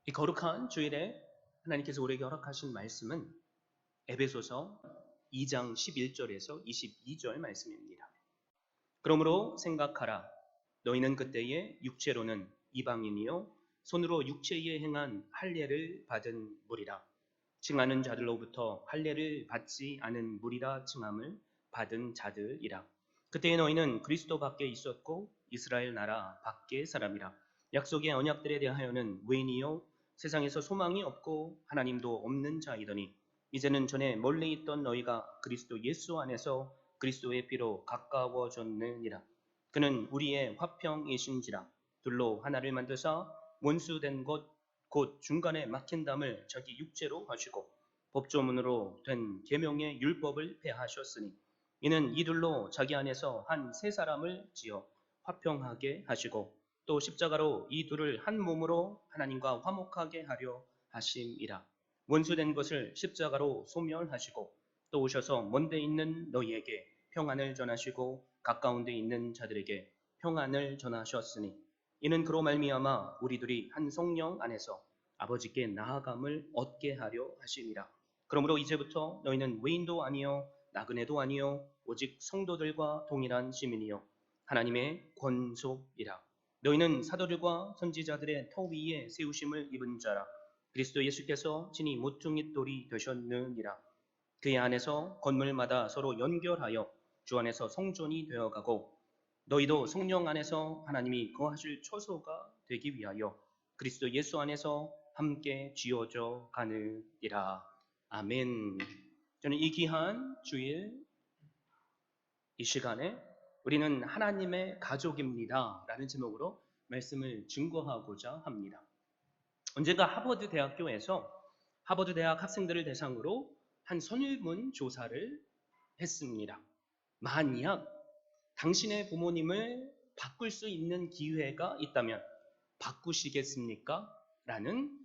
이 거룩한 주일에 하나님께서 우리에게 허락하신 말씀은 에베소서 2장 11절에서 22절 말씀입니다. 그러므로 생각하라. 너희는 그때에 육체로는 이방인이요 손으로 육체에 행한 할례를 받은 무리라. 칭하는 자들로부터 할례를 받지 않은 무리라 칭함을 받은 자들이라. 그때에 너희는 그리스도 밖에 있었고 이스라엘 나라 밖의 사람이라. 약속의 언약들에 대하여는 외인이요 세상에서 소망이 없고 하나님도 없는 자이더니 이제는 전에 멀리 있던 너희가 그리스도 예수 안에서 그리스도의 피로 가까워졌느니라. 그는 우리의 화평이신지라. 둘로 하나를 만드사 원수된 것 곧 중간에 막힌 담을 자기 육체로 하시고 법조문으로 된 계명의 율법을 폐하셨으니 이는 이둘로 자기 안에서 한 세 사람을 지어 화평하게 하시고 또 십자가로 이 둘을 한 몸으로 하나님과 화목하게 하려 하심이라. 원수된 것을 십자가로 소멸하시고 또 오셔서 먼데 있는 너희에게 평안을 전하시고 가까운 데 있는 자들에게 평안을 전하셨으니 이는 그로 말미암아 우리들이 한 성령 안에서 아버지께 나아감을 얻게 하려 하심이라. 그러므로 이제부터 너희는 외인도 아니요 나그네도 아니요 오직 성도들과 동일한 시민이요 하나님의 권속이라. 너희는 사도들과 선지자들의 터 위에 세우심을 입은 자라. 그리스도 예수께서 친히 모퉁이 돌이 되셨느니라. 그의 안에서 건물마다 서로 연결하여 주 안에서 성전이 되어가고 너희도 성령 안에서 하나님이 거하실 처소가 되기 위하여 그리스도 예수 안에서 함께 쥐어져 가느니라. 아멘. 저는 이 귀한 주일 이 시간에 우리는 하나님의 가족입니다 라는 제목으로 말씀을 증거하고자 합니다. 언젠가 하버드 대학교에서 하버드 대학 학생들을 대상으로 한 선율문 조사를 했습니다. 만약 당신의 부모님을 바꿀 수 있는 기회가 있다면 바꾸시겠습니까? 라는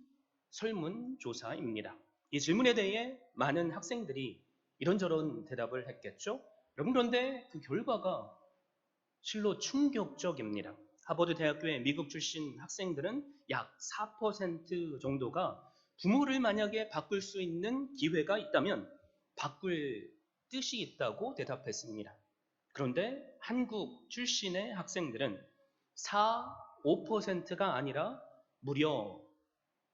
설문조사입니다. 이 질문에 대해 많은 학생들이 이런저런 대답을 했겠죠? 여러분, 그런데 그 결과가 실로 충격적입니다. 하버드 대학교의 미국 출신 학생들은 약 4% 정도가 부모를 만약에 바꿀 수 있는 기회가 있다면 바꿀 뜻이 있다고 대답했습니다. 그런데 한국 출신의 학생들은 5%가 아니라 무려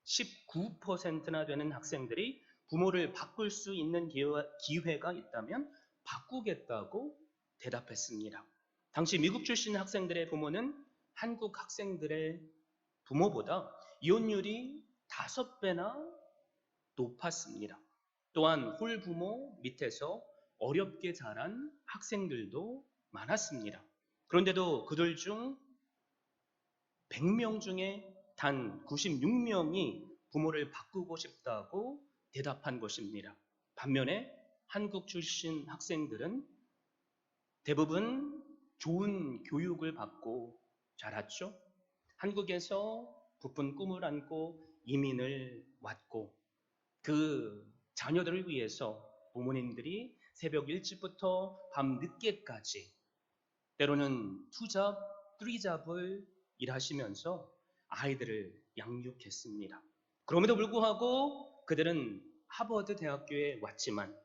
19%나 되는 학생들이 부모를 바꿀 수 있는 기회가 있다면 바꾸겠다고 대답했습니다. 당시 미국 출신 학생들의 부모는 한국 학생들의 부모보다 이혼율이 5배나 높았습니다. 또한 홀부모 밑에서 어렵게 자란 학생들도 많았습니다. 그런데도 그들 중 100명 중에 단 96명이 부모를 바꾸고 싶다고 대답한 것입니다. 반면에 한국 출신 학생들은 대부분 좋은 교육을 받고 자랐죠. 한국에서 부푼 꿈을 안고 이민을 왔고 그 자녀들을 위해서 부모님들이 새벽 일찍부터 밤 늦게까지 때로는 투잡, 쓰리잡을 일하시면서 아이들을 양육했습니다. 그럼에도 불구하고 그들은 하버드 대학교에 왔지만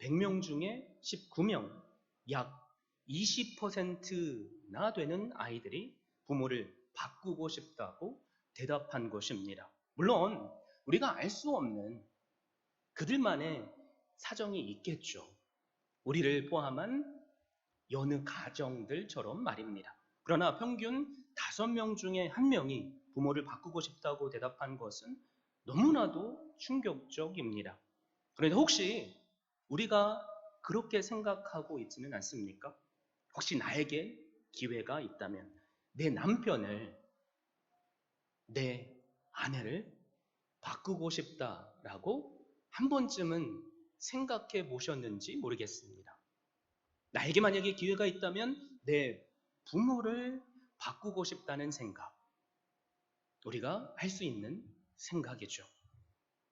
100명 중에 19명, 약 20%나 되는 아이들이 부모를 바꾸고 싶다고 대답한 것입니다. 물론 우리가 알 수 없는 그들만의 사정이 있겠죠. 우리를 포함한 여느 가정들처럼 말입니다. 그러나 평균 5명 중에 1명이 부모를 바꾸고 싶다고 대답한 것은 너무나도 충격적입니다. 그런데 혹시 우리가 그렇게 생각하고 있지는 않습니까? 혹시 나에게 기회가 있다면 내 남편을, 내 아내를 바꾸고 싶다라고 한 번쯤은 생각해 보셨는지 모르겠습니다. 나에게 만약에 기회가 있다면 내 부모를 바꾸고 싶다는 생각, 우리가 할 수 있는 생각이죠.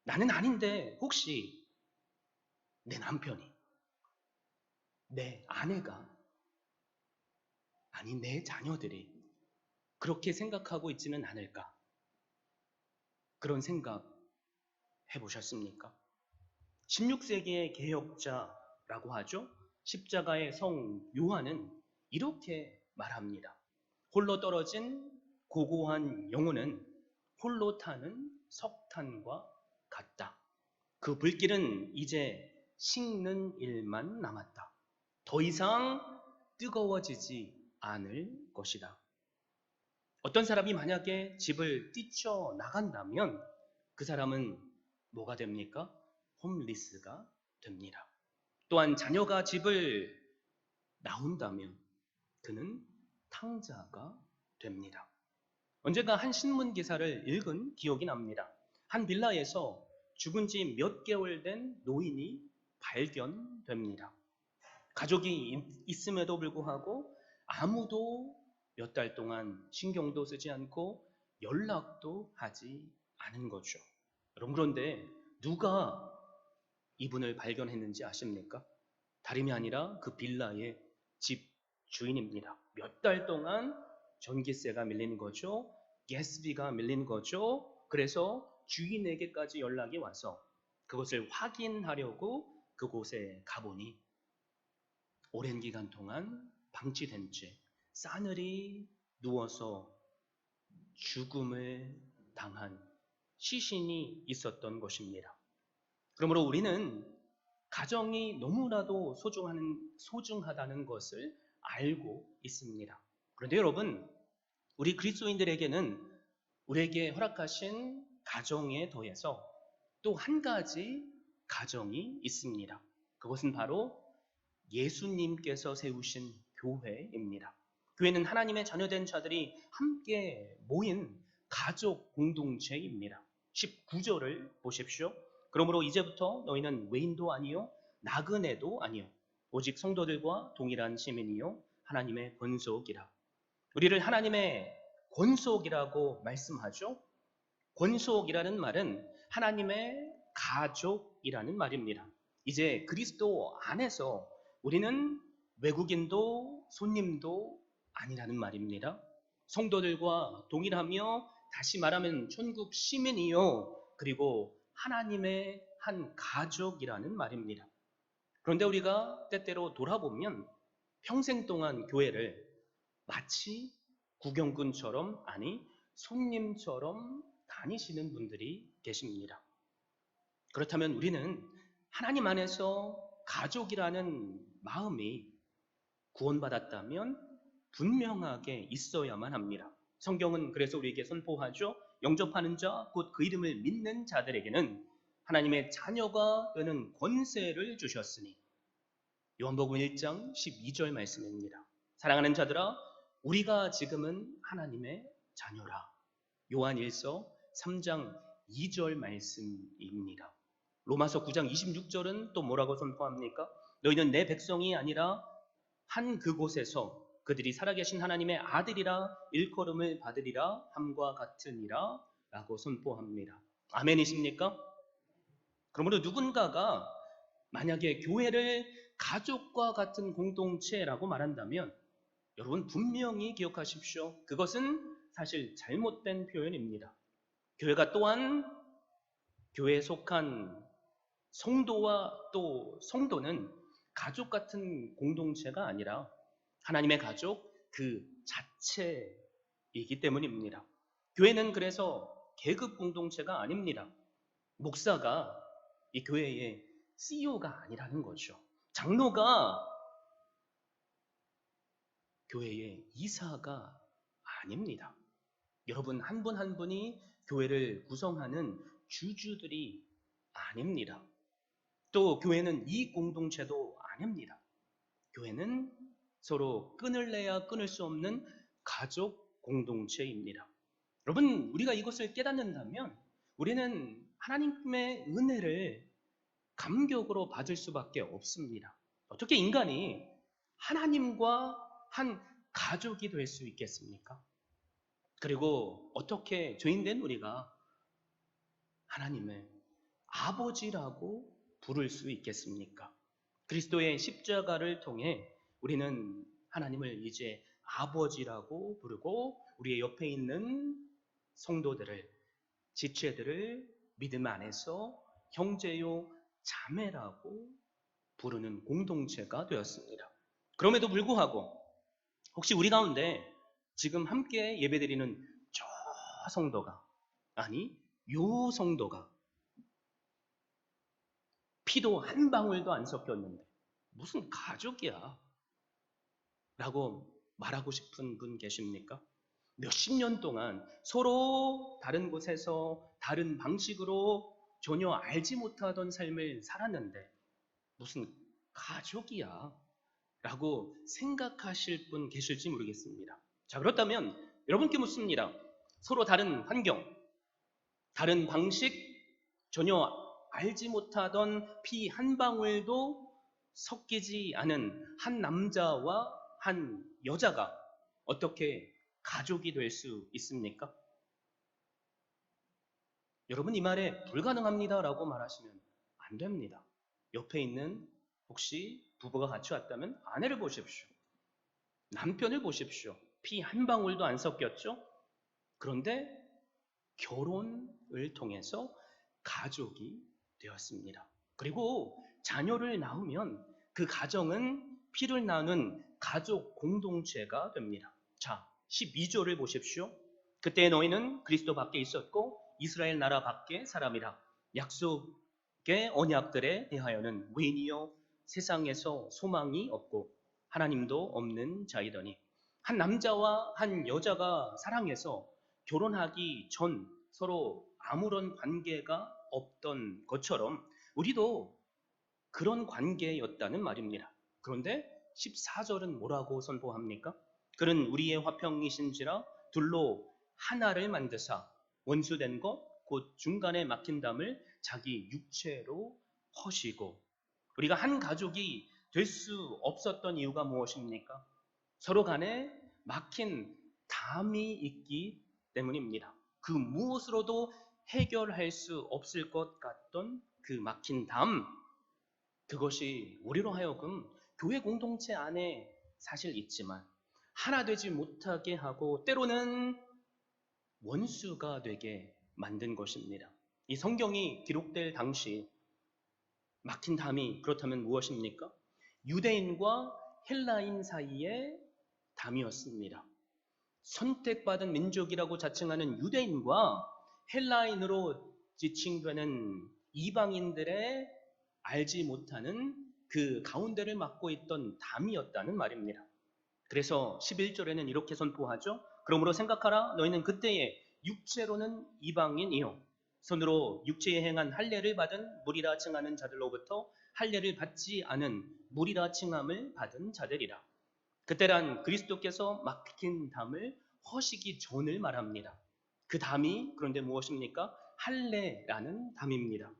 나는 아닌데 혹시 내 남편이, 내 아내가, 아니 내 자녀들이 그렇게 생각하고 있지는 않을까? 그런 생각 해보셨습니까? 16세기의 개혁자라고 하죠. 십자가의 성 요한은 이렇게 말합니다. 홀로 떨어진 고고한 영혼은 홀로 타는 석탄과 같다. 그 불길은 이제 식는 일만 남았다. 더 이상 뜨거워지지 않을 것이다. 어떤 사람이 만약에 집을 뛰쳐나간다면 그 사람은 뭐가 됩니까? 홈리스가 됩니다. 또한 자녀가 집을 나온다면 그는 탕자가 됩니다. 언젠가 한 신문 기사를 읽은 기억이 납니다. 한 빌라에서 죽은 지 몇 개월 된 노인이 발견됩니다. 가족이 있음에도 불구하고 아무도 몇 달 동안 신경도 쓰지 않고 연락도 하지 않은 거죠. 여러분, 그런데 누가 이분을 발견했는지 아십니까? 다름이 아니라 그 빌라의 집 주인입니다. 몇 달 동안 전기세가 밀리는 거죠. 가스비가 밀리는 거죠. 그래서 주인에게까지 연락이 와서 그것을 확인하려고 그곳에 가보니 오랜 기간 동안 방치된 채 싸늘히 누워서 죽음을 당한 시신이 있었던 것입니다. 그러므로 우리는 가정이 너무나도 소중하다는 것을 알고 있습니다. 그런데 여러분, 우리 그리스도인들에게는 우리에게 허락하신 가정에 더해서 또 한 가지 가정이 있습니다. 그것은 바로 예수님께서 세우신 교회입니다. 교회는 하나님의 자녀된 자들이 함께 모인 가족 공동체입니다. 19절을 보십시오. 그러므로 이제부터 너희는 외인도 아니요 나그네도 아니요 오직 성도들과 동일한 시민이요 하나님의 권속이라. 우리를 하나님의 권속이라고 말씀하죠. 권속이라는 말은 하나님의 가족이라는 말입니다. 이제 그리스도 안에서 우리는 외국인도 손님도 아니라는 말입니다. 성도들과 동일하며 다시 말하면 천국 시민이요 그리고 하나님의 한 가족이라는 말입니다. 그런데 우리가 때때로 돌아보면 평생 동안 교회를 마치 구경꾼처럼 아니 손님처럼 다니시는 분들이 계십니다. 그렇다면 우리는 하나님 안에서 가족이라는 마음이 구원받았다면 분명하게 있어야만 합니다. 성경은 그래서 우리에게 선포하죠. 영접하는 자, 곧 그 이름을 믿는 자들에게는 하나님의 자녀가 되는 권세를 주셨으니 요한복음 1장 12절 말씀입니다. 사랑하는 자들아, 우리가 지금은 하나님의 자녀라. 요한 1서 3장 2절 말씀입니다. 로마서 9장 26절은 또 뭐라고 선포합니까? 너희는 내 백성이 아니라 한 그곳에서 그들이 살아계신 하나님의 아들이라 일컬음을 받으리라 함과 같으니라 라고 선포합니다. 아멘이십니까? 그러므로 누군가가 만약에 교회를 가족과 같은 공동체라고 말한다면 여러분 분명히 기억하십시오. 그것은 사실 잘못된 표현입니다. 교회가 또한 교회에 속한 성도와 또 성도는 가족 같은 공동체가 아니라 하나님의 가족 그 자체이기 때문입니다. 교회는 그래서 계급 공동체가 아닙니다. 목사가 이 교회의 CEO가 아니라는 거죠. 장로가 교회의 이사가 아닙니다. 여러분 한 분 한 분이 교회를 구성하는 주주들이 아닙니다. 또 교회는 이익 공동체도 아닙니다. 교회는 서로 끊을래야 끊을 수 없는 가족 공동체입니다. 여러분 우리가 이것을 깨닫는다면 우리는 하나님의 은혜를 감격으로 받을 수밖에 없습니다. 어떻게 인간이 하나님과 한 가족이 될 수 있겠습니까? 그리고 어떻게 죄인된 우리가 하나님의 아버지라고 부를 수 있겠습니까? 그리스도의 십자가를 통해 우리는 하나님을 이제 아버지라고 부르고 우리의 옆에 있는 성도들을 지체들을 믿음 안에서 형제요 자매라고 부르는 공동체가 되었습니다. 그럼에도 불구하고 혹시 우리 가운데 지금 함께 예배드리는 저 성도가, 아니 요 성도가 피도 한 방울도 안 섞였는데 무슨 가족이야 라고 말하고 싶은 분 계십니까? 몇십 년 동안 서로 다른 곳에서 다른 방식으로 전혀 알지 못하던 삶을 살았는데 무슨 가족이야 라고 생각하실 분 계실지 모르겠습니다. 자, 그렇다면 여러분께 묻습니다. 서로 다른 환경, 다른 방식, 전혀 알지 못하던 피 한 방울도 섞이지 않은 한 남자와 한 여자가 어떻게 가족이 될 수 있습니까? 여러분 이 말에 불가능합니다라고 말하시면 안 됩니다. 옆에 있는 혹시 부부가 같이 왔다면 아내를 보십시오. 남편을 보십시오. 피 한 방울도 안 섞였죠? 그런데 결혼을 통해서 가족이 되었습니다. 그리고 자녀를 낳으면 그 가정은 피를 나눈 가족 공동체가 됩니다. 자, 12절을 보십시오. 그때 너희는 그리스도 밖에 있었고 이스라엘 나라 밖에 사람이라. 약속의 언약들에 대하여는 외인이요 세상에서 소망이 없고 하나님도 없는 자이더니 한 남자와 한 여자가 사랑해서 결혼하기 전 서로 아무런 관계가 없던 것처럼 우리도 그런 관계였다는 말입니다. 그런데 14절은 뭐라고 선포합니까? 그는 우리의 화평이신지라 둘로 하나를 만드사 원수된 것 곧 중간에 막힌 담을 자기 육체로 허시고. 우리가 한 가족이 될 수 없었던 이유가 무엇입니까? 서로 간에 막힌 담이 있기 때문입니다. 그 무엇으로도 해결할 수 없을 것 같던 그 막힌 담, 그것이 우리로 하여금 교회 공동체 안에 사실 있지만 하나 되지 못하게 하고 때로는 원수가 되게 만든 것입니다. 이 성경이 기록될 당시 막힌 담이 그렇다면 무엇입니까? 유대인과 헬라인 사이의 담이었습니다. 선택받은 민족이라고 자칭하는 유대인과 헬라인으로 지칭되는 이방인들의 알지 못하는 그 가운데를 맡고 있던 담이었다는 말입니다. 그래서 11절에는 이렇게 선포하죠. 그러므로 생각하라. 너희는 그때에 육체로는 이방인이요 손으로 육체에 행한 할례를 받은 무리라 칭하는 자들로부터 할례를 받지 않은 무리라 칭함을 받은 자들이라. 그때란 그리스도께서 막힌 담을 허시기 전을 말합니다. 그 담이 그런데 무엇입니까? 할례라는 담입니다.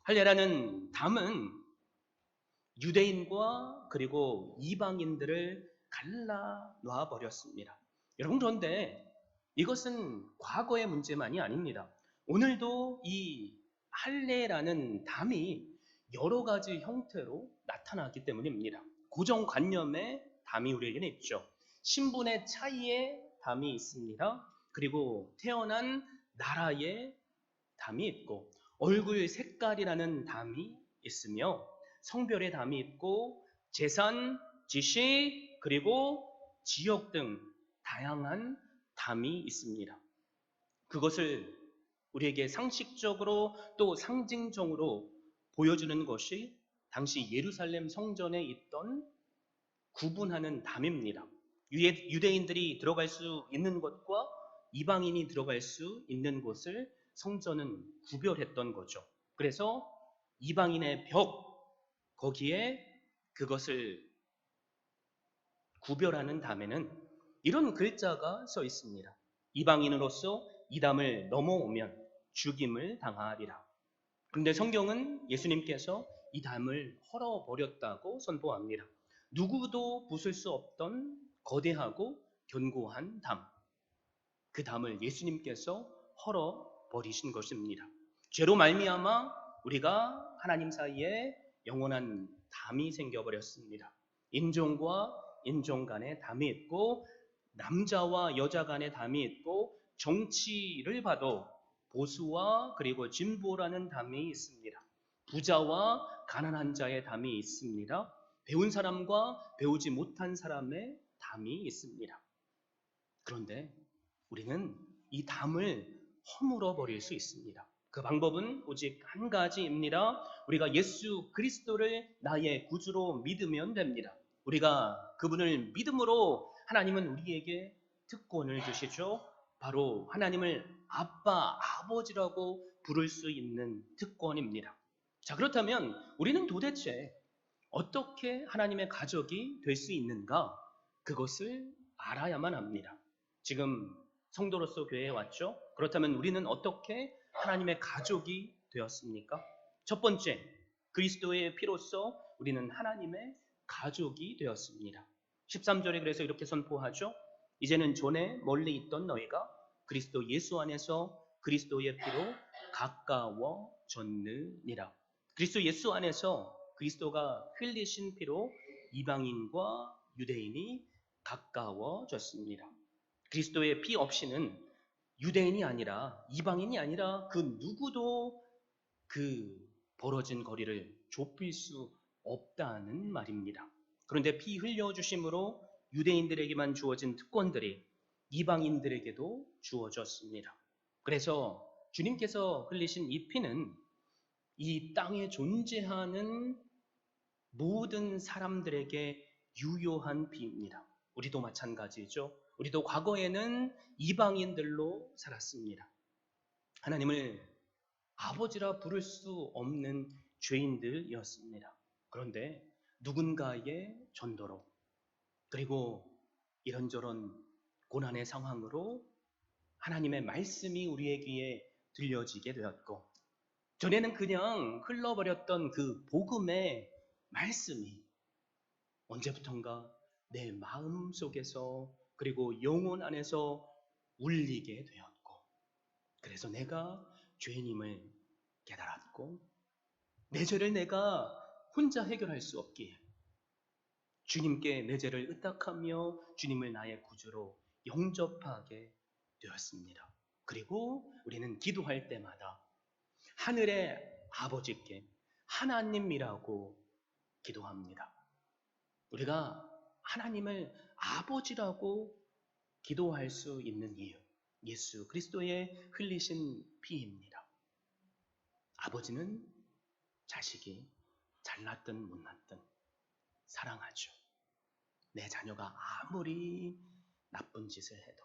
할례라는 담은 유대인과 그리고 이방인들을 갈라놔 버렸습니다. 여러분 그런데 이것은 과거의 문제만이 아닙니다. 오늘도 이 할례라는 담이 여러 가지 형태로 나타나기 때문입니다. 고정관념의 담이 우리에게는 있죠. 신분의 차이의 담이 있습니다. 그리고 태어난 나라의 담이 있고 얼굴 색깔이라는 담이 있으며 성별의 담이 있고 재산, 지식, 그리고 지역 등 다양한 담이 있습니다. 그것을 우리에게 상식적으로 또 상징적으로 보여주는 것이 당시 예루살렘 성전에 있던 구분하는 담입니다. 유대인들이 들어갈 수 있는 곳과 이방인이 들어갈 수 있는 곳을 성전은 구별했던 거죠. 그래서 이방인의 벽, 거기에 그것을 구별하는 담에는 이런 글자가 써 있습니다. 이방인으로서 이 담을 넘어오면 죽임을 당하리라. 그런데 성경은 예수님께서 이 담을 헐어버렸다고 선포합니다. 누구도 부술 수 없던 거대하고 견고한 담. 그 담을 예수님께서 헐어버리신 것입니다. 죄로 말미암아 우리가 하나님 사이에 영원한 담이 생겨버렸습니다. 인종과 인종 간의 담이 있고 남자와 여자 간의 담이 있고 정치를 봐도 보수와 그리고 진보라는 담이 있습니다. 부자와 가난한 자의 담이 있습니다. 배운 사람과 배우지 못한 사람의 담이 있습니다. 그런데 우리는 이 담을 허물어 버릴 수 있습니다. 그 방법은 오직 한 가지입니다. 우리가 예수 그리스도를 나의 구주로 믿으면 됩니다. 우리가 그분을 믿음으로 하나님은 우리에게 특권을 주시죠. 바로 하나님을 아빠, 아버지라고 부를 수 있는 특권입니다. 자, 그렇다면 우리는 도대체 어떻게 하나님의 가족이 될 수 있는가? 그것을 알아야만 합니다. 지금 성도로서 교회에 왔죠? 그렇다면 우리는 어떻게 하나님의 가족이 되었습니까? 첫 번째, 그리스도의 피로써 우리는 하나님의 가족이 되었습니다. 13절에 그래서 이렇게 선포하죠. 이제는 전에 멀리 있던 너희가 그리스도 예수 안에서 그리스도의 피로 가까워졌느니라. 그리스도 예수 안에서 그리스도가 흘리신 피로 이방인과 유대인이 가까워졌습니다. 그리스도의 피 없이는 유대인이 아니라 이방인이 아니라 그 누구도 그 벌어진 거리를 좁힐 수 없다는 말입니다. 그런데 피 흘려주심으로 유대인들에게만 주어진 특권들이 이방인들에게도 주어졌습니다. 그래서 주님께서 흘리신 이 피는 이 땅에 존재하는 모든 사람들에게 유효한 피입니다. 우리도 마찬가지죠. 우리도 과거에는 이방인들로 살았습니다. 하나님을 아버지라 부를 수 없는 죄인들이었습니다. 그런데 누군가의 전도로 그리고 이런저런 고난의 상황으로 하나님의 말씀이 우리의 귀에 들려지게 되었고 전에는 그냥 흘러버렸던 그 복음의 말씀이 언제부턴가 내 마음 속에서 그리고 영혼 안에서 울리게 되었고 그래서 내가 죄인임을 깨달았고 내 죄를 내가 혼자 해결할 수 없기에 주님께 내 죄를 의탁하며 주님을 나의 구주로 영접하게 되었습니다. 그리고 우리는 기도할 때마다 하늘의 아버지께 하나님이라고 기도합니다. 우리가 하나님을 아버지라고 기도할 수 있는 이유, 예수 그리스도의 흘리신 피입니다. 아버지는 자식이 잘났든 못났든 사랑하죠. 내 자녀가 아무리 나쁜 짓을 해도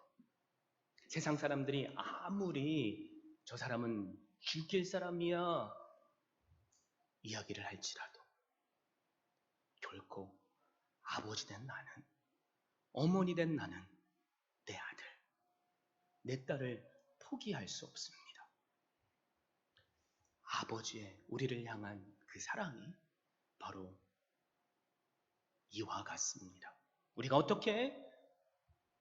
세상 사람들이 아무리 저 사람은 죽일 사람이야 이야기를 할지라도 결코 아버지 된 나는, 어머니 된 나는 내 아들, 내 딸을 포기할 수 없습니다. 아버지의 우리를 향한 그 사랑이 바로 이와 같습니다. 우리가 어떻게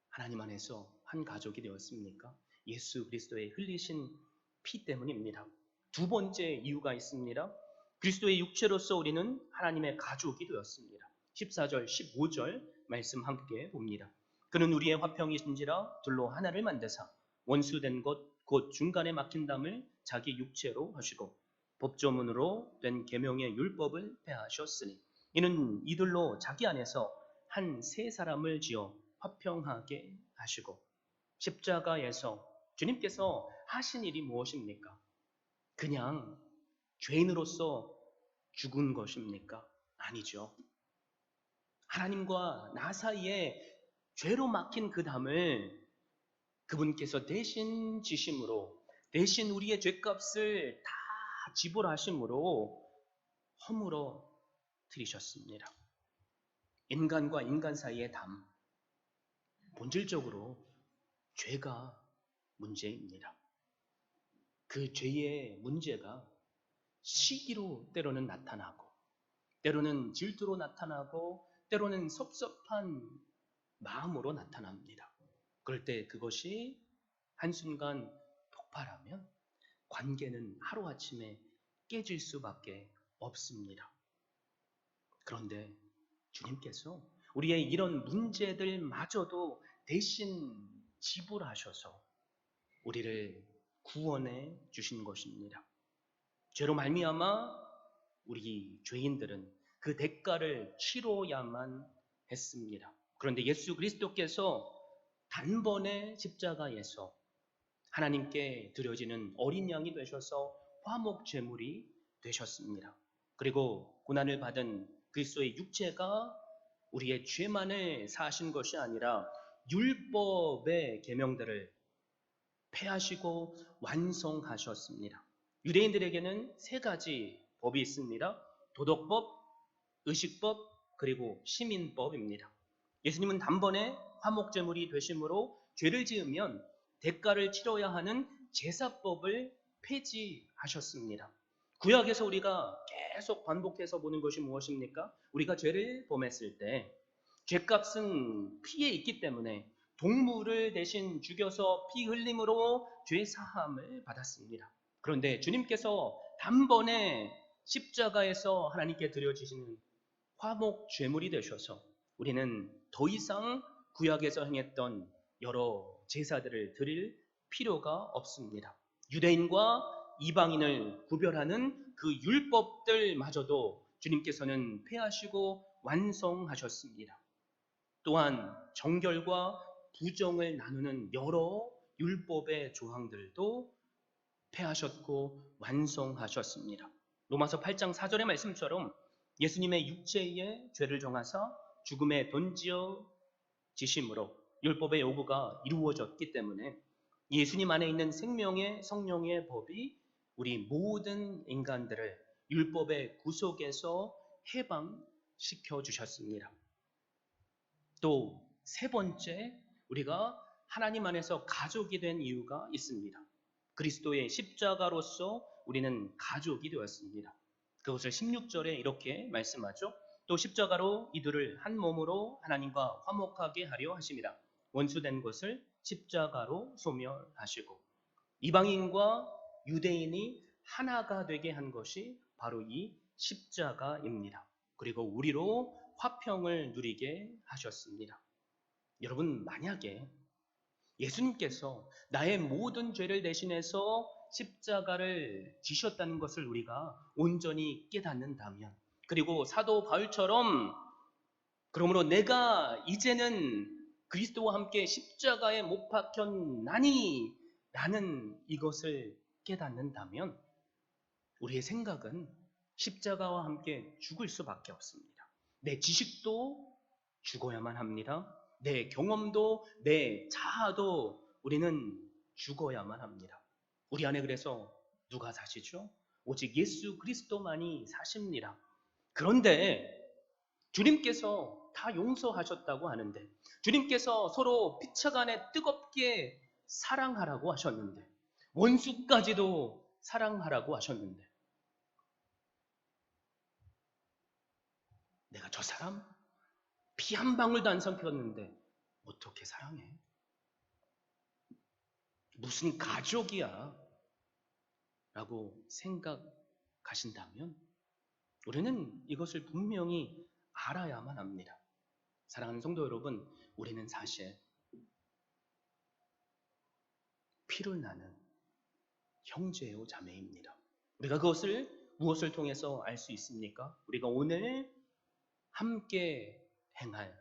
하나님 안에서 한 가족이 되었습니까? 예수 그리스도의 흘리신 피 때문입니다. 두 번째 이유가 있습니다. 그리스도의 육체로서 우리는 하나님의 가족이 되었습니다. 14절, 15절 말씀 함께 봅니다. 그는 우리의 화평이신지라 둘로 하나를 만드사 원수된 것 곧 중간에 막힌 담을 자기 육체로 하시고 법조문으로 된 계명의 율법을 폐하셨으니 이는 이들로 자기 안에서 한 세 사람을 지어 화평하게 하시고 십자가에서 주님께서 하신 일이 무엇입니까? 그냥 죄인으로서 죽은 것입니까? 아니죠. 하나님과 나 사이에 죄로 막힌 그 담을 그분께서 대신 지심으로 대신 우리의 죄값을 다 지불하심으로 허물어 드리셨습니다. 인간과 인간 사이의 담, 본질적으로 죄가 문제입니다. 그 죄의 문제가 시기로 때로는 나타나고 때로는 질투로 나타나고 때로는 섭섭한 마음으로 나타납니다. 그럴 때 그것이 한순간 폭발하면 관계는 하루아침에 깨질 수밖에 없습니다. 그런데 주님께서 우리의 이런 문제들마저도 대신 지불하셔서 우리를 구원해 주신 것입니다. 죄로 말미암아 우리 죄인들은 그 대가를 치러야만 했습니다. 그런데 예수 그리스도께서 단번에 십자가에서 하나님께 드려지는 어린 양이 되셔서 화목 제물이 되셨습니다. 그리고 고난을 받은 그리스도의 육체가 우리의 죄만을 사하신 것이 아니라 율법의 계명들을 폐하시고 완성하셨습니다. 유대인들에게는 세 가지 법이 있습니다. 도덕법, 의식법, 그리고 시민법입니다. 예수님은 단번에 화목제물이 되심으로 죄를 지으면 대가를 치러야 하는 제사법을 폐지하셨습니다. 구약에서 우리가 계속 반복해서 보는 것이 무엇입니까? 우리가 죄를 범했을 때 죄값은 피에 있기 때문에 동물을 대신 죽여서 피 흘림으로 죄 사함을 받았습니다. 그런데 주님께서 단번에 십자가에서 하나님께 드려지시는 화목 제물이 되셔서 우리는 더 이상 구약에서 행했던 여러 제사들을 드릴 필요가 없습니다. 유대인과 이방인을 구별하는 그 율법들마저도 주님께서는 폐하시고 완성하셨습니다. 또한 정결과 부정을 나누는 여러 율법의 조항들도 폐하셨고 완성하셨습니다. 로마서 8장 4절의 말씀처럼 예수님의 육체의 죄를 정하사 죽음에 던지어 지심으로 율법의 요구가 이루어졌기 때문에 예수님 안에 있는 생명의 성령의 법이 우리 모든 인간들을 율법의 구속에서 해방시켜 주셨습니다. 또 세 번째, 우리가 하나님 안에서 가족이 된 이유가 있습니다. 그리스도의 십자가로서 우리는 가족이 되었습니다. 그것을 16절에 이렇게 말씀하죠. 또 십자가로 이들을 한 몸으로 하나님과 화목하게 하려 하심이라. 원수된 것을 십자가로 소멸하시고 이방인과 유대인이 하나가 되게 한 것이 바로 이 십자가입니다. 그리고 우리로 화평을 누리게 하셨습니다. 여러분, 만약에 예수님께서 나의 모든 죄를 대신해서 십자가를 지셨다는 것을 우리가 온전히 깨닫는다면, 그리고 사도 바울처럼 그러므로 내가 이제는 그리스도와 함께 십자가에 못 박혔나니 라는 이것을 깨닫는다면 우리의 생각은 십자가와 함께 죽을 수밖에 없습니다. 내 지식도 죽어야만 합니다. 내 경험도, 내 자아도 우리는 죽어야만 합니다. 우리 안에 그래서 누가 사시죠? 오직 예수 그리스도만이 사십니다. 그런데 주님께서 다 용서하셨다고 하는데, 주님께서 서로 피차간에 뜨겁게 사랑하라고 하셨는데, 원수까지도 사랑하라고 하셨는데, 내가 저 사람 피 한 방울도 안 섞였는데 어떻게 사랑해? 무슨 가족이야? 라고 생각하신다면 우리는 이것을 분명히 알아야만 합니다. 사랑하는 성도 여러분, 우리는 사실 피를 나는 형제요 자매입니다. 우리가 그것을 무엇을 통해서 알 수 있습니까? 우리가 오늘 함께 행할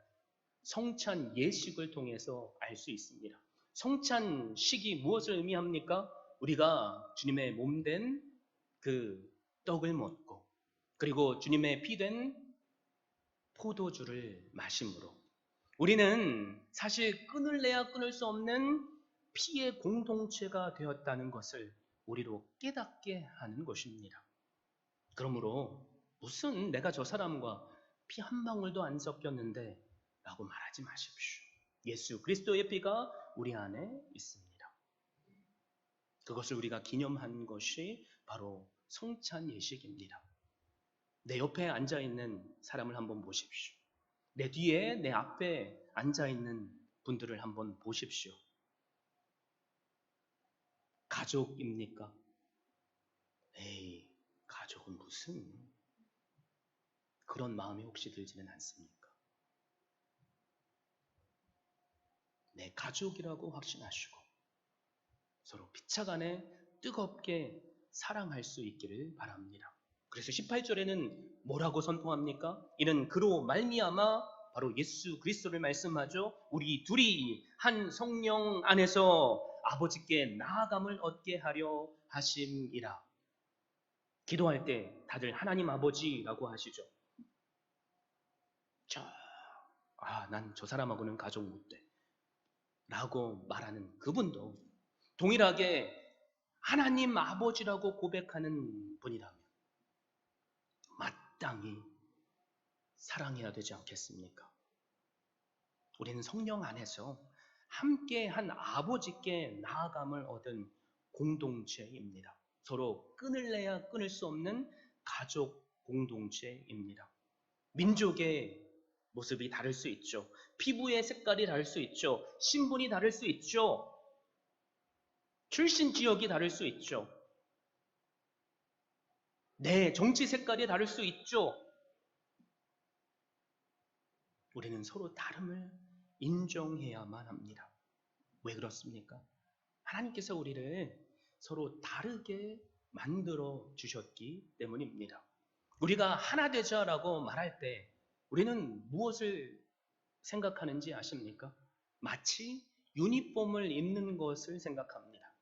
성찬 예식을 통해서 알 수 있습니다. 성찬식이 무엇을 의미합니까? 우리가 주님의 몸된 그 떡을 먹고 그리고 주님의 피된 포도주를 마심으로 우리는 사실 끊을래야 끊을 수 없는 피의 공동체가 되었다는 것을 우리로 깨닫게 하는 것입니다. 그러므로 무슨 내가 저 사람과 피 한 방울도 안 섞였는데 라고 말하지 마십시오. 예수 그리스도의 피가 우리 안에 있습니다. 그것을 우리가 기념한 것이 바로 성찬 예식입니다. 내 옆에 앉아있는 사람을 한번 보십시오. 내 뒤에, 내 앞에 앉아있는 분들을 한번 보십시오. 가족입니까? 에이, 가족은 무슨 그런 마음이 혹시 들지는 않습니까? 내 가족이라고 확신하시고 서로 피차간에 뜨겁게 사랑할 수 있기를 바랍니다. 그래서 18절에는 뭐라고 선포합니까? 이는 그로 말미암아 바로 예수 그리스도를 말씀하죠. 우리 둘이 한 성령 안에서 아버지께 나아감을 얻게 하려 하심이라. 기도할 때 다들 하나님 아버지라고 하시죠. 난 저 사람하고는 가족 못 돼. 라고 말하는 그분도 동일하게 하나님 아버지라고 고백하는 분이라면 마땅히 사랑해야 되지 않겠습니까? 우리는 성령 안에서 함께 한 아버지께 나아감을 얻은 공동체입니다. 서로 끊을래야 끊을 수 없는 가족 공동체입니다. 민족의 모습이 다를 수 있죠. 피부의 색깔이 다를 수 있죠. 신분이 다를 수 있죠. 출신 지역이 다를 수 있죠. 내 정치 색깔이 다를 수 있죠. 우리는 서로 다름을 인정해야만 합니다. 왜 그렇습니까? 하나님께서 우리를 서로 다르게 만들어 주셨기 때문입니다. 우리가 하나 되자라고 말할 때 우리는 무엇을 생각하는지 아십니까? 마치 유니폼을 입는 것을 생각합니다.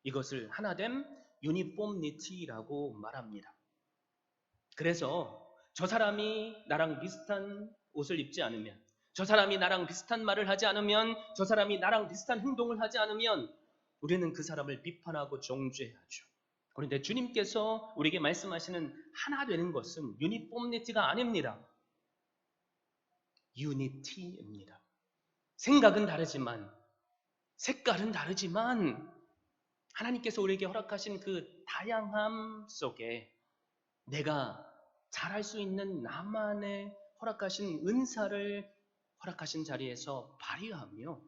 이것을 하나됨 유니폼니티라고 말합니다. 그래서 저 사람이 나랑 비슷한 옷을 입지 않으면, 저 사람이 나랑 비슷한 말을 하지 않으면, 저 사람이 나랑 비슷한 행동을 하지 않으면 우리는 그 사람을 비판하고 정죄하죠. 그런데 주님께서 우리에게 말씀하시는 하나 되는 것은 유니폼니티가 아닙니다. 유니티입니다. 생각은 다르지만, 색깔은 다르지만 하나님께서 우리에게 허락하신 그 다양함 속에 내가 잘할 수 있는 나만의 허락하신 은사를 허락하신 자리에서 발휘하며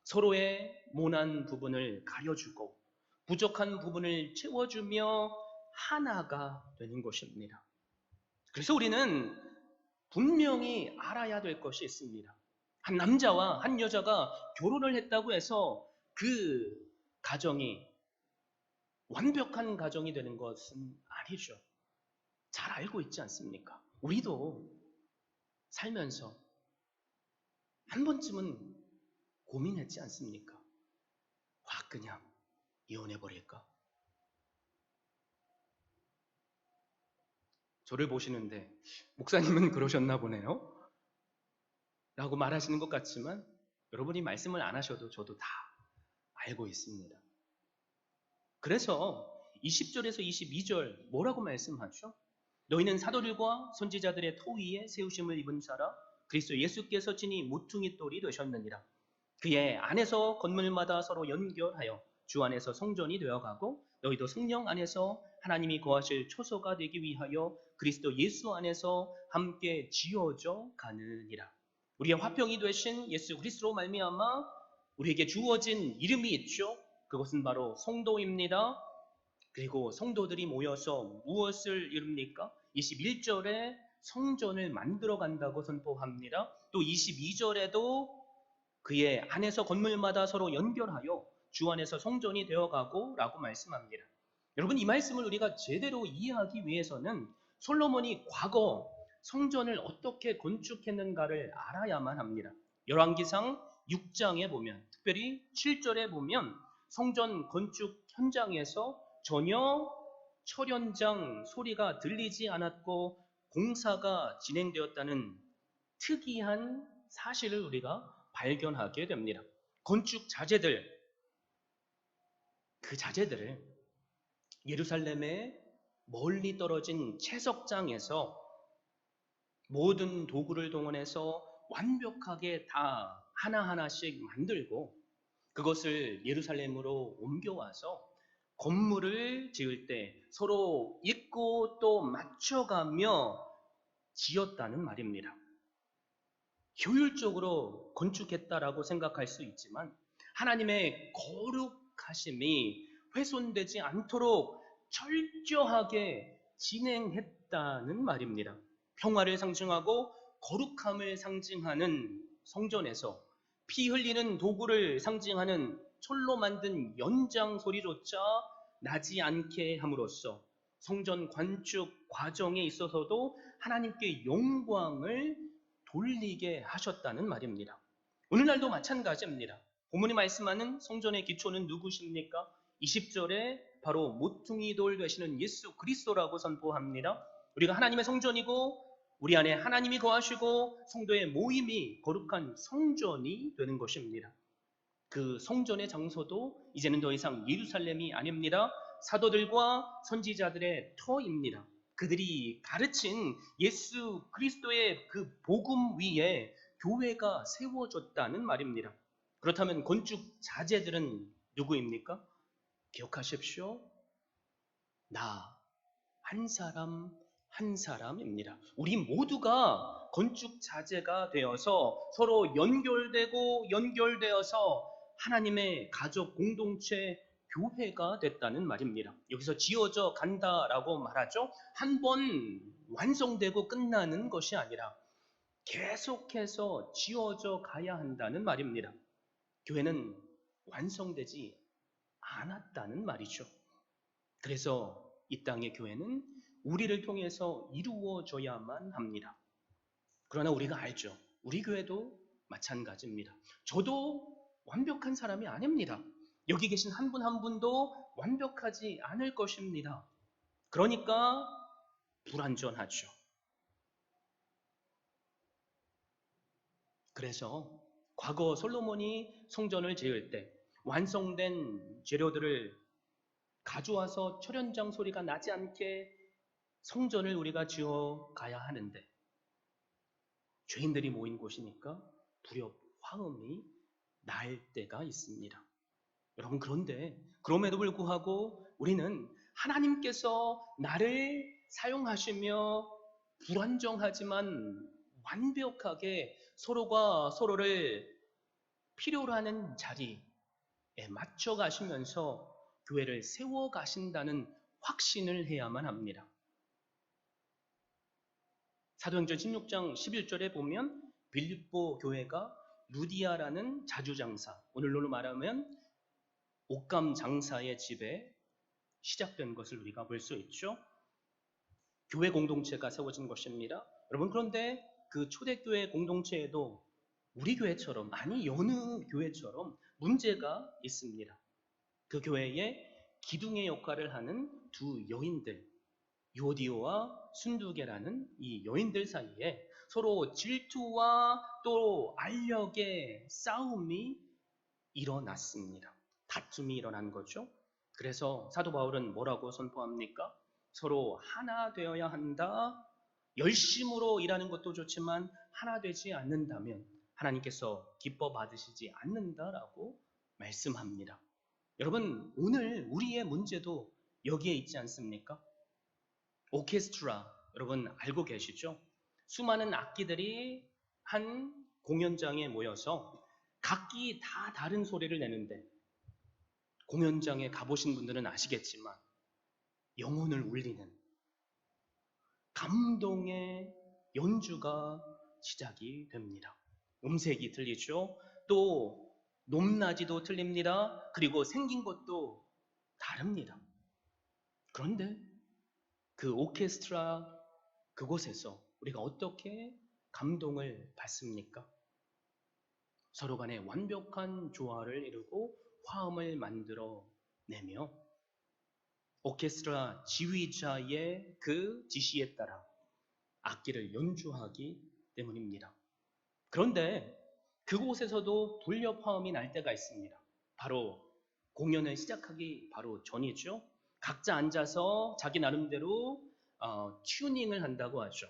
서로의 모난 부분을 가려주고 부족한 부분을 채워주며 하나가 되는 것입니다. 그래서 우리는 분명히 알아야 될 것이 있습니다. 한 남자와 한 여자가 결혼을 했다고 해서 그 가정이 완벽한 가정이 되는 것은 아니죠. 잘 알고 있지 않습니까? 우리도 살면서 한 번쯤은 고민했지 않습니까? 그냥 이혼해버릴까? 저를 보시는데 목사님은 그러셨나 보네요? 라고 말하시는 것 같지만 여러분이 말씀을 안 하셔도 저도 다 알고 있습니다. 그래서 20절에서 22절 뭐라고 말씀하죠? 너희는 사도들과 선지자들의 토 위에 세우심을 입은 자라 그리스도 예수께서 친히 모퉁이 돌이 되셨느니라. 그의 안에서 건물마다 서로 연결하여 주 안에서 성전이 되어가고 너희도 성령 안에서 하나님이 거하실 초소가 되기 위하여 그리스도 예수 안에서 함께 지어져 가느니라. 우리의 화평이 되신 예수 그리스도로 말미암아 우리에게 주어진 이름이 있죠. 그것은 바로 성도입니다. 그리고 성도들이 모여서 무엇을 이룹니까? 21절에 성전을 만들어 간다고 선포합니다. 또 22절에도 그의 안에서 건물마다 서로 연결하여 주 안에서 성전이 되어가고 라고 말씀합니다. 여러분, 이 말씀을 우리가 제대로 이해하기 위해서는 솔로몬이 과거 성전을 어떻게 건축했는가를 알아야만 합니다. 열왕기상 6장에 보면, 특별히 7절에 보면 성전 건축 현장에서 전혀 철연장 소리가 들리지 않았고 공사가 진행되었다는 특이한 사실을 우리가 발견하게 됩니다. 건축 자재들, 그 자재들을 예루살렘의 멀리 떨어진 채석장에서 모든 도구를 동원해서 완벽하게 다 하나하나씩 만들고 그것을 예루살렘으로 옮겨와서 건물을 지을 때 서로 잊고 또 맞춰가며 지었다는 말입니다. 효율적으로 건축했다라고 생각할 수 있지만 하나님의 거룩하심이 훼손되지 않도록 철저하게 진행했다는 말입니다. 평화를 상징하고 거룩함을 상징하는 성전에서 피 흘리는 도구를 상징하는 철로 만든 연장 소리조차 나지 않게 함으로써 성전 관축 과정에 있어서도 하나님께 영광을 돌리게 하셨다는 말입니다. 오늘날도 마찬가지입니다. 본문이 말씀하는 성전의 기초는 누구십니까? 20절에 바로 모퉁이 돌 되시는 예수 그리스도라고 선포합니다. 우리가 하나님의 성전이고 우리 안에 하나님이 거하시고 성도의 모임이 거룩한 성전이 되는 것입니다. 그 성전의 장소도 이제는 더 이상 예루살렘이 아닙니다. 사도들과 선지자들의 터입니다. 그들이 가르친 예수 그리스도의 그 복음 위에 교회가 세워졌다는 말입니다. 그렇다면 건축 자재들은 누구입니까? 기억하십시오. 나 한 사람 한 사람입니다. 우리 모두가 건축 자재가 되어서 서로 연결되어서 하나님의 가족 공동체 교회가 됐다는 말입니다. 여기서 지어져 간다라고 말하죠. 한 번 완성되고 끝나는 것이 아니라 계속해서 지어져 가야 한다는 말입니다. 교회는 완성되지 않았다는 말이죠. 그래서 이 땅의 교회는 우리를 통해서 이루어져야만 합니다. 그러나 우리가 알죠. 우리 교회도 마찬가지입니다. 저도 완벽한 사람이 아닙니다. 여기 계신 한 분 한 분도 완벽하지 않을 것입니다. 그러니까 불완전하죠. 그래서 과거 솔로몬이 성전을 지을 때 완성된 재료들을 가져와서 철연장 소리가 나지 않게 성전을 우리가 지어 가야 하는데 죄인들이 모인 곳이니까 불협 화음이 날 때가 있습니다. 여러분, 그런데 그럼에도 불구하고 우리는 하나님께서 나를 사용하시며 불완전하지만 완벽하게 서로가 서로를 필요로 하는 자리에 맞춰 가시면서 교회를 세워 가신다는 확신을 해야만 합니다. 사도행전 16장 11절에 보면 빌립보 교회가 루디아라는 자주장사, 오늘로 말하면 옷감 장사의 집에 시작된 것을 우리가 볼 수 있죠. 교회 공동체가 세워진 것입니다. 여러분, 그런데 그 초대교회 공동체에도 우리 교회처럼, 아니 여느 교회처럼 문제가 있습니다. 그 교회에 기둥의 역할을 하는 두 여인들, 요디오와 순두개라는 이 여인들 사이에 서로 질투와 또 알력의 싸움이 일어났습니다. 다툼이 일어난 거죠. 그래서 사도 바울은 뭐라고 선포합니까? 서로 하나 되어야 한다. 열심으로 일하는 것도 좋지만 하나 되지 않는다면 하나님께서 기뻐 받으시지 않는다라고 말씀합니다. 여러분, 오늘 우리의 문제도 여기에 있지 않습니까? 오케스트라, 여러분 알고 계시죠? 수많은 악기들이 한 공연장에 모여서 각기 다 다른 소리를 내는데 공연장에 가보신 분들은 아시겠지만 영혼을 울리는 감동의 연주가 시작이 됩니다. 음색이 틀리죠? 또 높낮이도 틀립니다. 그리고 생긴 것도 다릅니다. 그런데 그 오케스트라 그곳에서 우리가 어떻게 감동을 받습니까? 서로 간에 완벽한 조화를 이루고 화음을 만들어 내며 오케스트라 지휘자의 그 지시에 따라 악기를 연주하기 때문입니다. 그런데 그곳에서도 불협 화음이 날 때가 있습니다. 바로 공연을 시작하기 바로 전이죠. 각자 앉아서 자기 나름대로 튜닝을 한다고 하죠.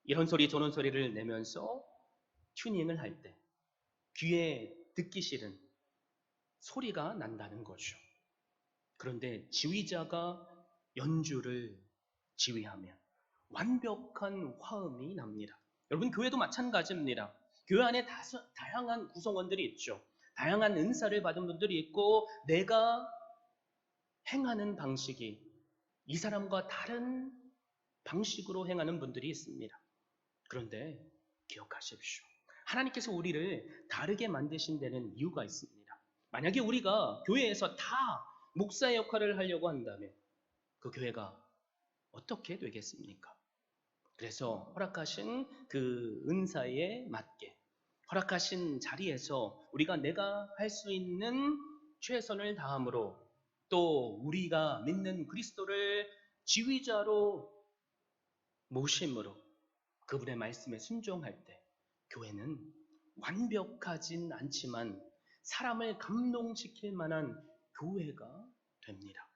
이런 소리 저런 소리를 내면서 튜닝을 할 때 귀에 듣기 싫은 소리가 난다는 거죠. 그런데 지휘자가 연주를 지휘하면 완벽한 화음이 납니다. 여러분, 교회도 마찬가지입니다. 교회 안에 다양한 구성원들이 있죠. 다양한 은사를 받은 분들이 있고 내가 행하는 방식이 이 사람과 다른 방식으로 행하는 분들이 있습니다. 그런데 기억하십시오. 하나님께서 우리를 다르게 만드신 데는 이유가 있습니다. 만약에 우리가 교회에서 다 목사의 역할을 하려고 한다면 그 교회가 어떻게 되겠습니까? 그래서 허락하신 그 은사에 맞게 허락하신 자리에서 우리가 내가 할 수 있는 최선을 다함으로 또 우리가 믿는 그리스도를 지휘자로 모심으로 그분의 말씀에 순종할 때 교회는 완벽하진 않지만 사람을 감동시킬 만한 교회가 됩니다.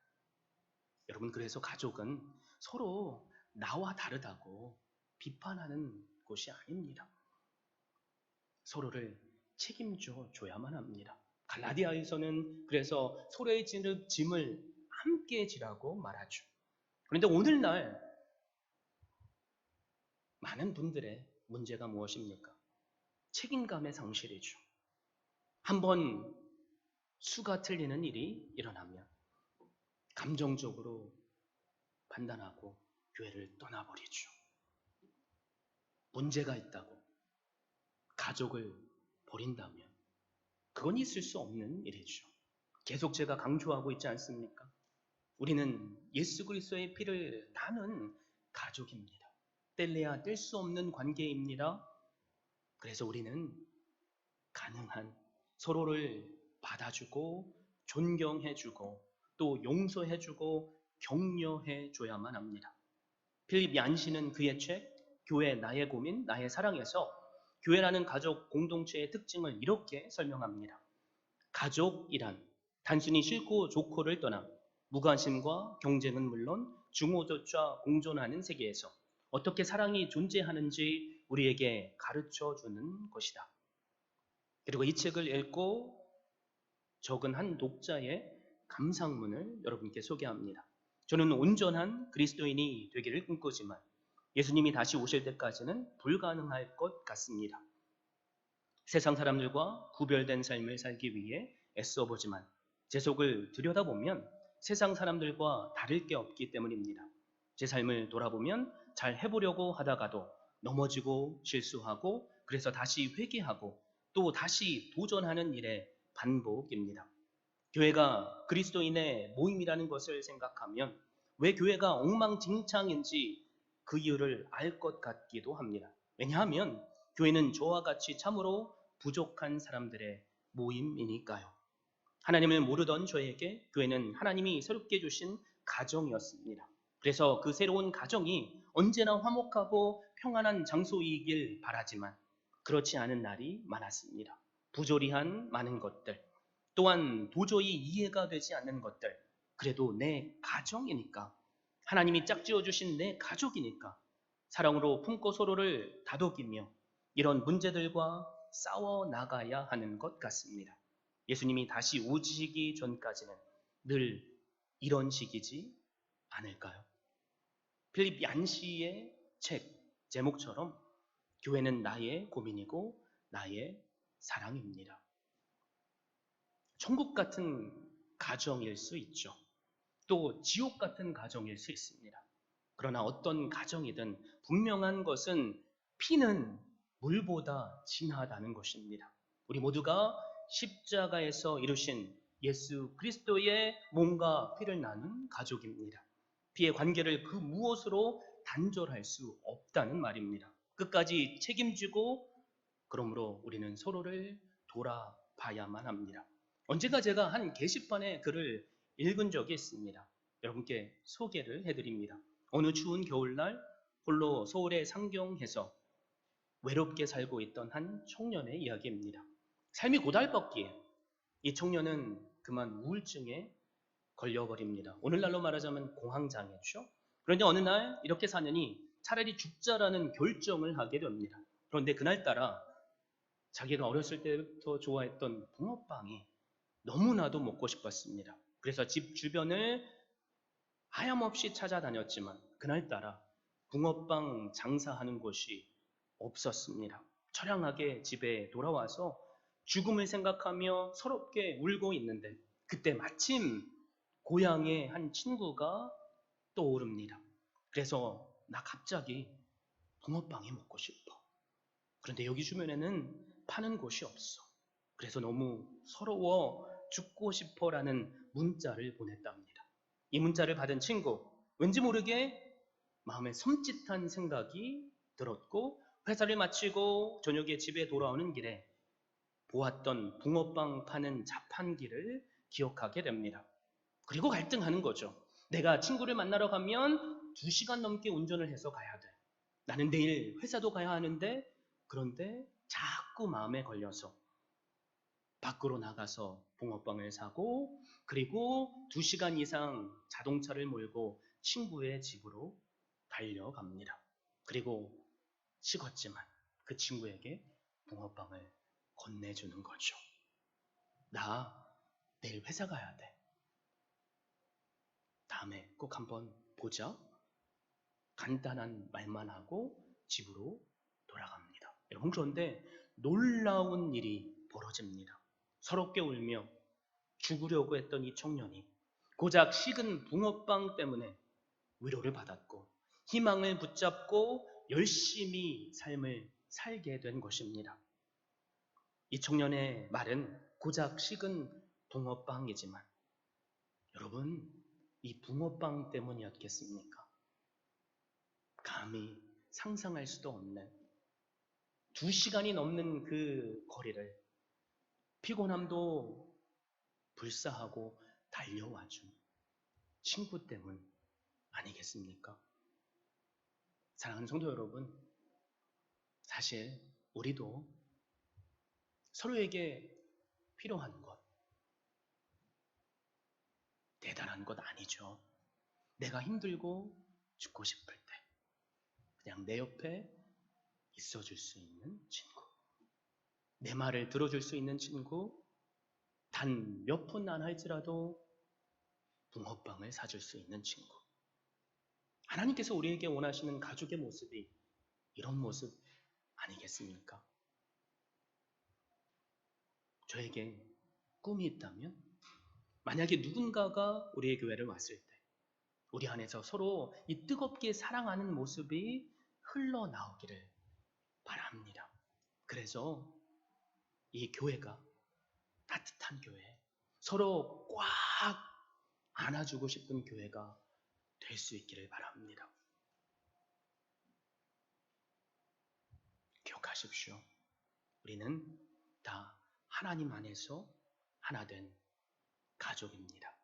여러분, 그래서 가족은 서로 나와 다르다고 비판하는 곳이 아닙니다. 서로를 책임져 줘야만 합니다. 갈라디아에서는 그래서 서로의 짐을 함께 지라고 말하죠. 그런데 오늘날 많은 분들의 문제가 무엇입니까? 책임감의 상실이죠. 한번 수가 틀리는 일이 일어나면 감정적으로 판단하고 교회를 떠나버리죠. 문제가 있다고 가족을 버린다면 그건 있을 수 없는 일이죠. 계속 제가 강조하고 있지 않습니까? 우리는 예수 그리스도의 피를 나눈 가족입니다. 뗄래야 뗄 수 없는 관계입니다. 그래서 우리는 가능한 서로를 받아주고 존경해주고 또 용서해주고 격려해줘야만 합니다. 필립 얀시는 그의 책 교회 나의 고민 나의 사랑에서 교회라는 가족 공동체의 특징을 이렇게 설명합니다. 가족이란 단순히 싫고 좋고를 떠나 무관심과 경쟁은 물론 중호조차 공존하는 세계에서 어떻게 사랑이 존재하는지 우리에게 가르쳐주는 것이다. 그리고 이 책을 읽고 적은 한 독자의 감상문을 여러분께 소개합니다. 저는 온전한 그리스도인이 되기를 꿈꾸지만 예수님이 다시 오실 때까지는 불가능할 것 같습니다. 세상 사람들과 구별된 삶을 살기 위해 애써보지만 제 속을 들여다보면 세상 사람들과 다를 게 없기 때문입니다. 제 삶을 돌아보면 잘 해보려고 하다가도 넘어지고 실수하고 그래서 다시 회개하고 또 다시 도전하는 일의 반복입니다. 교회가 그리스도인의 모임이라는 것을 생각하면 왜 교회가 엉망진창인지 그 이유를 알 것 같기도 합니다. 왜냐하면 교회는 저와 같이 참으로 부족한 사람들의 모임이니까요. 하나님을 모르던 저에게 교회는 하나님이 새롭게 주신 가정이었습니다. 그래서 그 새로운 가정이 언제나 화목하고 평안한 장소이길 바라지만 그렇지 않은 날이 많았습니다. 부조리한 많은 것들, 또한 도저히 이해가 되지 않는 것들, 그래도 내 가정이니까, 하나님이 짝지어 주신 내 가족이니까 사랑으로 품고 서로를 다독이며 이런 문제들과 싸워 나가야 하는 것 같습니다. 예수님이 다시 오시기 전까지는 늘 이런 식이지 않을까요? 필립 얀시의 책 제목처럼 교회는 나의 고민이고 나의 사랑입니다. 천국 같은 가정일 수 있죠. 또 지옥 같은 가정일 수 있습니다. 그러나 어떤 가정이든 분명한 것은 피는 물보다 진하다는 것입니다. 우리 모두가 십자가에서 이루신 예수 그리스도의 몸과 피를 나눈 가족입니다. 피의 관계를 그 무엇으로 단절할 수 없다는 말입니다. 끝까지 책임지고 그러므로 우리는 서로를 돌아봐야만 합니다. 언젠가 제가 한 게시판에 글을 읽은 적이 있습니다. 여러분께 소개를 해드립니다. 어느 추운 겨울날 홀로 서울의 상경에서 외롭게 살고 있던 한 청년의 이야기입니다. 삶이 고달팠기에 이 청년은 그만 우울증에 걸려버립니다. 오늘날로 말하자면 공황장애죠. 그런데 어느 날 이렇게 사느니 차라리 죽자라는 결정을 하게 됩니다. 그런데 그날따라 자기가 어렸을 때부터 좋아했던 붕어빵이 너무나도 먹고 싶었습니다. 그래서 집 주변을 하염없이 찾아다녔지만 그날따라 붕어빵 장사하는 곳이 없었습니다. 처량하게 집에 돌아와서 죽음을 생각하며 서럽게 울고 있는데 그때 마침 고향의 한 친구가 떠오릅니다. 그래서 나 갑자기 붕어빵이 먹고 싶어. 그런데 여기 주변에는 파는 곳이 없어. 그래서 너무 서러워 죽고 싶어라는 문자를 보냈답니다. 이 문자를 받은 친구, 왠지 모르게 마음에 섬찟한 생각이 들었고 회사를 마치고 저녁에 집에 돌아오는 길에 보았던 붕어빵 파는 자판기를 기억하게 됩니다. 그리고 갈등하는 거죠. 내가 친구를 만나러 가면 2시간 넘게 운전을 해서 가야 돼. 나는 내일 회사도 가야 하는데 그런데 자꾸 마음에 걸려서 밖으로 나가서 붕어빵을 사고 그리고 2시간 이상 자동차를 몰고 친구의 집으로 달려갑니다. 그리고 식었지만 그 친구에게 붕어빵을 건네주는 거죠. 나 내일 회사 가야 돼. 다음에 꼭 한번 보자. 간단한 말만 하고 집으로 돌아갑니다. 여러분, 그런데 놀라운 일이 벌어집니다. 서럽게 울며 죽으려고 했던 이 청년이 고작 식은 붕어빵 때문에 위로를 받았고 희망을 붙잡고 열심히 삶을 살게 된 것입니다. 이 청년의 말은 고작 식은 붕어빵이지만 여러분, 이 붕어빵 때문이었겠습니까? 감히 상상할 수도 없는 2시간이 넘는 그 거리를 피곤함도 불사하고 달려와준 친구 때문 아니겠습니까? 사랑하는 성도 여러분, 사실 우리도 서로에게 필요한 것, 대단한 것 아니죠. 내가 힘들고 죽고 싶을 때 그냥 내 옆에 있어줄 수 있는 친구, 내 말을 들어줄 수 있는 친구, 단 몇 푼 안 할지라도 붕어빵을 사줄 수 있는 친구. 하나님께서 우리에게 원하시는 가족의 모습이 이런 모습 아니겠습니까? 저에게 꿈이 있다면 만약에 누군가가 우리의 교회를 왔을 때 우리 안에서 서로 이 뜨겁게 사랑하는 모습이 흘러나오기를 바랍니다. 그래서 이 교회가 따뜻한 교회, 서로 꽉 안아주고 싶은 교회가 될 수 있기를 바랍니다. 기억하십시오. 우리는 다 하나님 안에서 하나 된 가족입니다.